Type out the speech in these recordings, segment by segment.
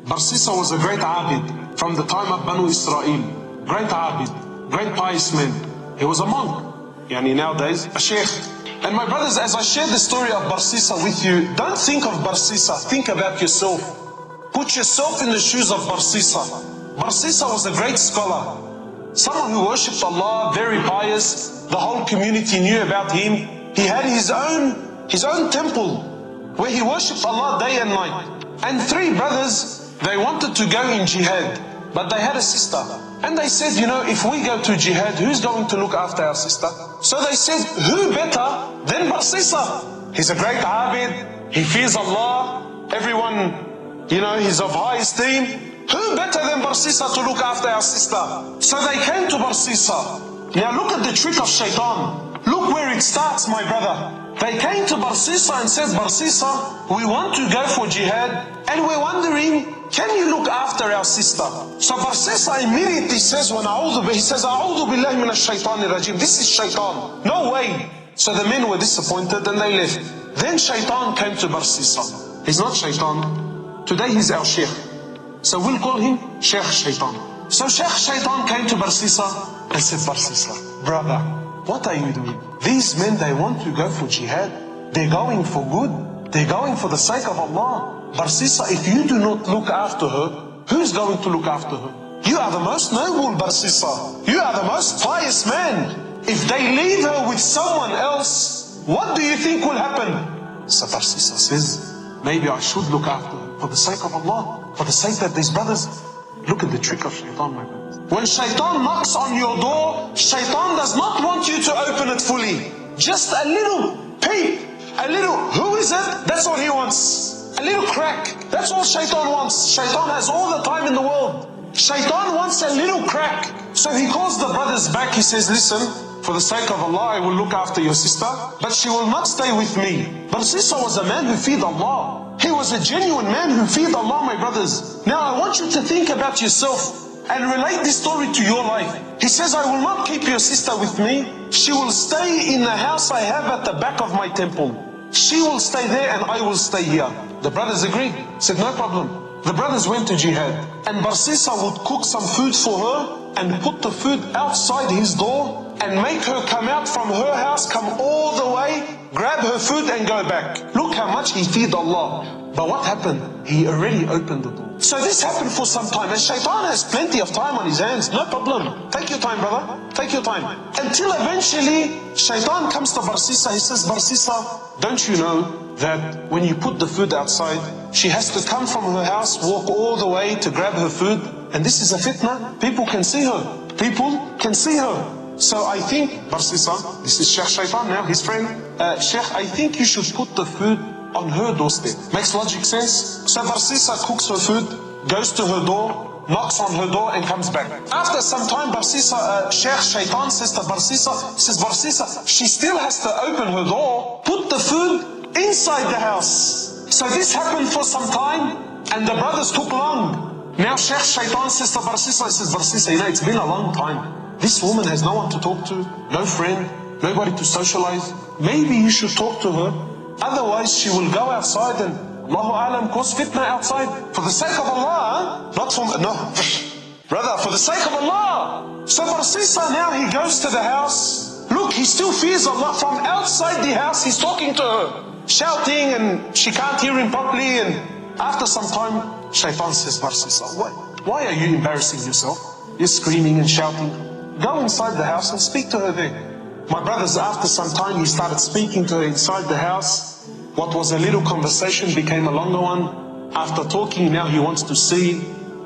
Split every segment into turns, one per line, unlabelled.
Barcisa was a great abid from the time of Banu Israel. Great abid, great pious man. He was a monk. Nowadays, a sheikh. And my brothers, as I share the story of Barcisa with you, don't think of Barcisa, think about yourself. Put yourself in the shoes of Barcisa. Barcisa was a great scholar. Someone who worshipped Allah, very pious. The whole community knew about him. He had his own temple where he worshipped Allah day and night. And 3 brothers, they wanted to go in jihad, but they had a sister. And they said, if we go to jihad, who's going to look after our sister? So they said, who better than Barcisa? He's a great abid, he fears Allah, everyone, he's of high esteem. Who better than Barcisa to look after our sister? So they came to Barcisa. Now look at the trick of Shaytan. Look where it starts, my brother. They came to Barcisa and said, Barcisa, we want to go for jihad and we're wondering, can you look after our sister? So Barcisa immediately says, he says, A'udhu billahi minash shaitanir rajim. This is Shaytan. No way. So the men were disappointed and they left. Then Shaytan came to Barcisa. He's not Shaytan. Today he's our sheikh. So we'll call him Sheikh Shaytan. So Sheikh Shaytan came to Barcisa and said, Barcisa, brother, what are you doing? These men, they want to go for jihad. They're going for good. They're going for the sake of Allah. Barcisa, if you do not look after her, who's going to look after her? You are the most noble, Barcisa. You are the most pious man. If they leave her with someone else, what do you think will happen? So Barcisa says, maybe I should look after her for the sake of Allah, for the sake that these brothers. Look at the trick of Shaytan, my brothers. When Shaytan knocks on your door, Shaytan does not want you to open it fully. Just a little peep, a little, who is it? That's all he wants. A little crack. That's all Shaytan wants. Shaytan has all the time in the world. Shaytan wants a little crack. So he calls the brothers back. He says, listen, for the sake of Allah, I will look after your sister, but she will not stay with me. Barcisa was a man who feared Allah. He was a genuine man who feared Allah, my brothers. Now I want you to think about yourself and relate this story to your life. He says, I will not keep your sister with me. She will stay in the house I have at the back of my temple. She will stay there and I will stay here. The brothers agreed. Said, no problem. The brothers went to jihad. And Barcisa would cook some food for her and put the food outside his door and make her come out from her house, come all the way, grab her food and go back. Look how much he feared Allah. But what happened? He already opened the door. So this happened for some time. And Shaytan has plenty of time on his hands. No problem. Take your time, brother. Take your time. Until eventually, Shaytan comes to Barcisa. He says, Barcisa, don't you know that when you put the food outside, she has to come from her house, walk all the way to grab her food? And this is a fitna. People can see her. People can see her. So I think, Barcisa, this is Sheikh Shaytan now, his friend. Sheikh, I think you should put the food on her doorstep. Makes logic sense? So Barcisa cooks her food, goes to her door, knocks on her door and comes back. After some time, Barcisa, Sheikh Shaytan says to Barcisa, she still has to open her door, put the food inside the house. So this happened for some time and the brothers took long. Now Sheikh Shaytan says to Barcisa, it's been a long time. This woman has no one to talk to, no friend, nobody to socialize. Maybe you should talk to her. Otherwise she will go outside and Allahu Alam cause fitna outside. For the sake of Allah, not for, no. Brother, for the sake of Allah. So Barcisa now he goes to the house. Look, he still fears Allah. From outside the house he's talking to her, shouting and she can't hear him properly. And after some time, Shaytan says, Barcisa, why are you embarrassing yourself? You're screaming and shouting. Go inside the house and speak to her there. My brothers, after some time, he started speaking to her inside the house. What was a little conversation became a longer one. After talking, now he wants to see.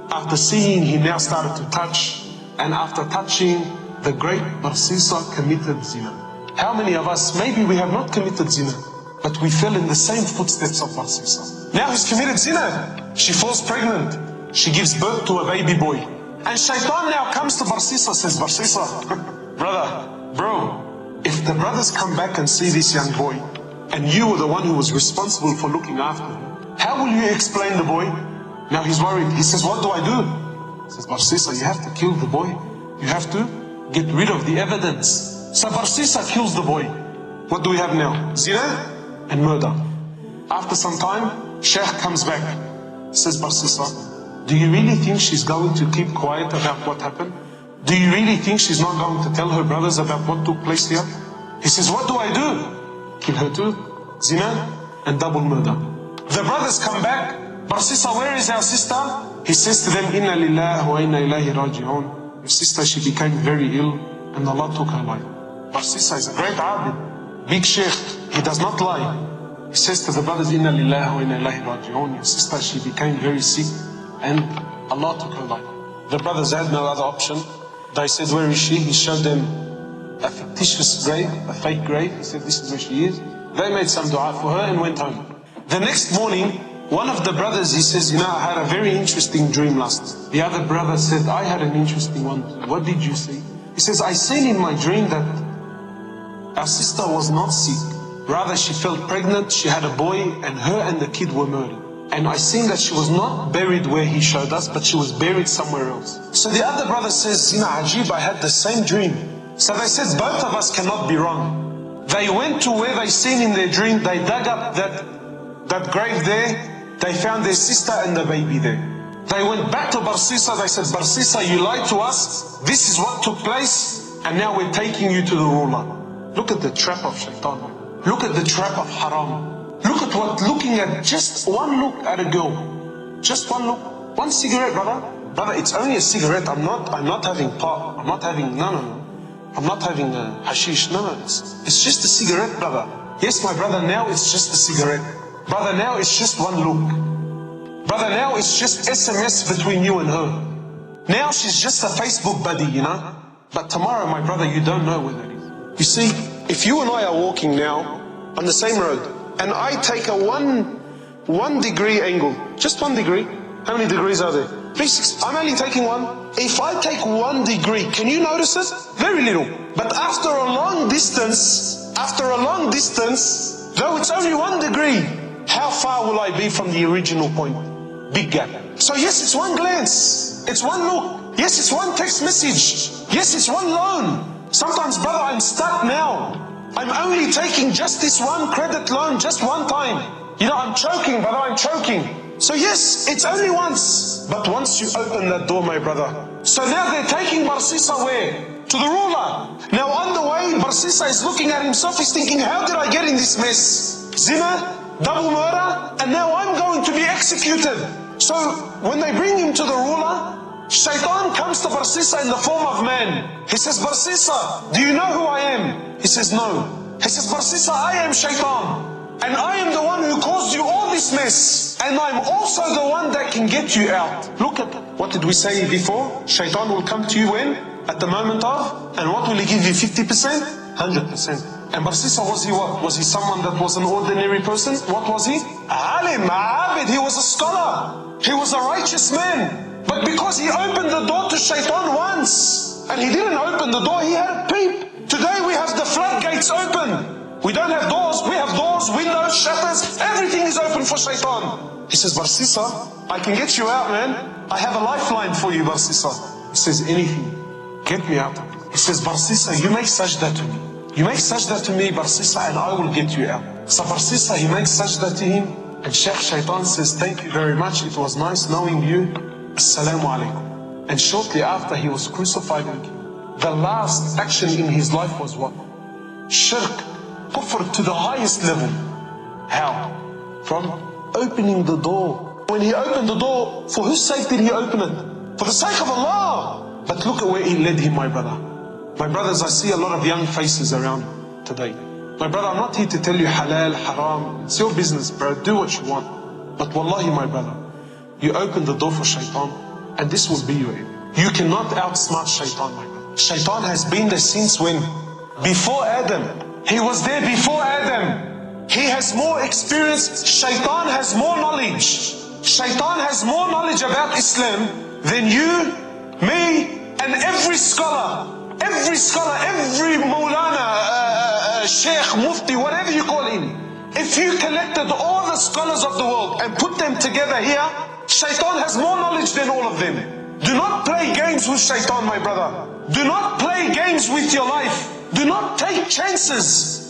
After seeing, he now started to touch. And after touching, the great Barcisa committed zina. How many of us, maybe we have not committed zina, but we fell in the same footsteps of Barcisa. Now he's committed zina. She falls pregnant. She gives birth to a baby boy. And Shaytan now comes to Barcisa, says, Barcisa, bro, if the brothers come back and see this young boy, and you were the one who was responsible for looking after him, how will you explain the boy? Now he's worried. He says, what do I do? He says, Barcisa, you have to kill the boy. You have to get rid of the evidence. So Barcisa kills the boy. What do we have now? Zina and murder. After some time, Sheikh comes back. Says, Barcisa, do you really think she's going to keep quiet about what happened? Do you really think she's not going to tell her brothers about what took place here? He says, what do I do? Kill her too? Zina and double murder. The brothers come back. Barcisa, where is our sister? He says to them, Inna lillahi wa inna ilayhi raji'un. Your sister, she became very ill and Allah took her life. Barcisa is a great abid, big sheikh. He does not lie. He says to the brothers, Inna lillahi wa inna ilayhi raji'un. Your sister, she became very sick and Allah took her life. The brothers had no other option. They said, where is she? He showed them a fictitious grave, a fake grave. He said, this is where she is. They made some dua for her and went home. The next morning, one of the brothers, he says, I had a very interesting dream last night. The other brother said, I had an interesting one. What did you see? He says, I seen in my dream that our sister was not sick. Rather, she felt pregnant, she had a boy, and her and the kid were murdered. And I seen that she was not buried where he showed us, but she was buried somewhere else. So the other brother says, Ajib, I had the same dream. So they said, both of us cannot be wrong. They went to where they seen in their dream, they dug up that grave there, they found their sister and the baby there. They went back to Barcisa, they said, Barcisa, you lied to us, this is what took place, and now we're taking you to the ruler. Look at the trap of Shaytan. Look at the trap of haram. Look at what, looking at just one look at a girl. Just one look. One cigarette, brother. Brother, it's only a cigarette. I'm not having pot. I'm not having, no. I'm not having hashish. No. It's just a cigarette, brother. Yes, my brother, now it's just a cigarette. Brother, now it's just one look. Brother, now it's just SMS between you and her. Now she's just a Facebook buddy, But tomorrow, my brother, you don't know where that is. You see, if you and I are walking now on the same road, and I take a one degree angle, just 1 degree. How many degrees are there? 360. I'm only taking one. If I take 1 degree, can you notice it? Very little. But after a long distance, though it's only 1 degree, how far will I be from the original point? Big gap. So yes, it's one glance. It's one look. Yes, it's one text message. Yes, it's one loan. Sometimes, brother, I'm stuck now. I'm only taking just this one credit loan, just one time. I'm choking, brother, I'm choking. So yes, it's only once. But once you open that door, my brother. So now they're taking Barcisa where? To the ruler. Now on the way, Barcisa is looking at himself, he's thinking, how did I get in this mess? Zina, double murder, and now I'm going to be executed. So when they bring him to the ruler, Shaytan comes to Barcisa in the form of man. He says, Barcisa, do you know who I am? He says, no. He says, Barcisa, I am Shaytan. And I am the one who caused you all this mess. And I'm also the one that can get you out. Look at, what did we say before? Shaytan will come to you when? At the moment of? And what will he give you, 50%? 100%. And Barcisa, was he what? Was he someone that was an ordinary person? What was he? Alim, abid, he was a scholar. He was a righteous man. But because he opened the door to Shaytan once, and he didn't open the door, he had a peep. Today we have the floodgates open. We don't have doors, we have doors, windows, shutters, everything is open for Shaytan. He says, Barcisa, I can get you out, man. I have a lifeline for you, Barcisa. He says, anything, get me out. He says, Barcisa, you make sajda to me. You make sajda to me, Barcisa, and I will get you out. So Barcisa, he makes sajda to him, and Sheikh Shaytan says, thank you very much, it was nice knowing you. Assalamu alaikum. And shortly after he was crucified, the last action in his life was what? Shirk, kufr to the highest level. How? From opening the door. When he opened the door, for whose sake did he open it? For the sake of Allah. But look at where he led him, my brother. My brothers, I see a lot of young faces around today. My brother, I'm not here to tell you halal, haram. It's your business, bro. Do what you want. But wallahi, my brother, you open the door for Shaytan, and this will be your end. You cannot outsmart Shaytan, my brother. Shaytan has been there since when? Before Adam. He was there before Adam. He has more experience. Shaytan has more knowledge. Shaytan has more knowledge about Islam than you, me, and every scholar. Every scholar, every Maulana, Sheikh, Mufti, whatever you call him. If you collected all the scholars of the world and put them together here, Shaytan has more knowledge than all of them. Do not play games with Shaytan, my brother. Do not play games with your life. Do not take chances.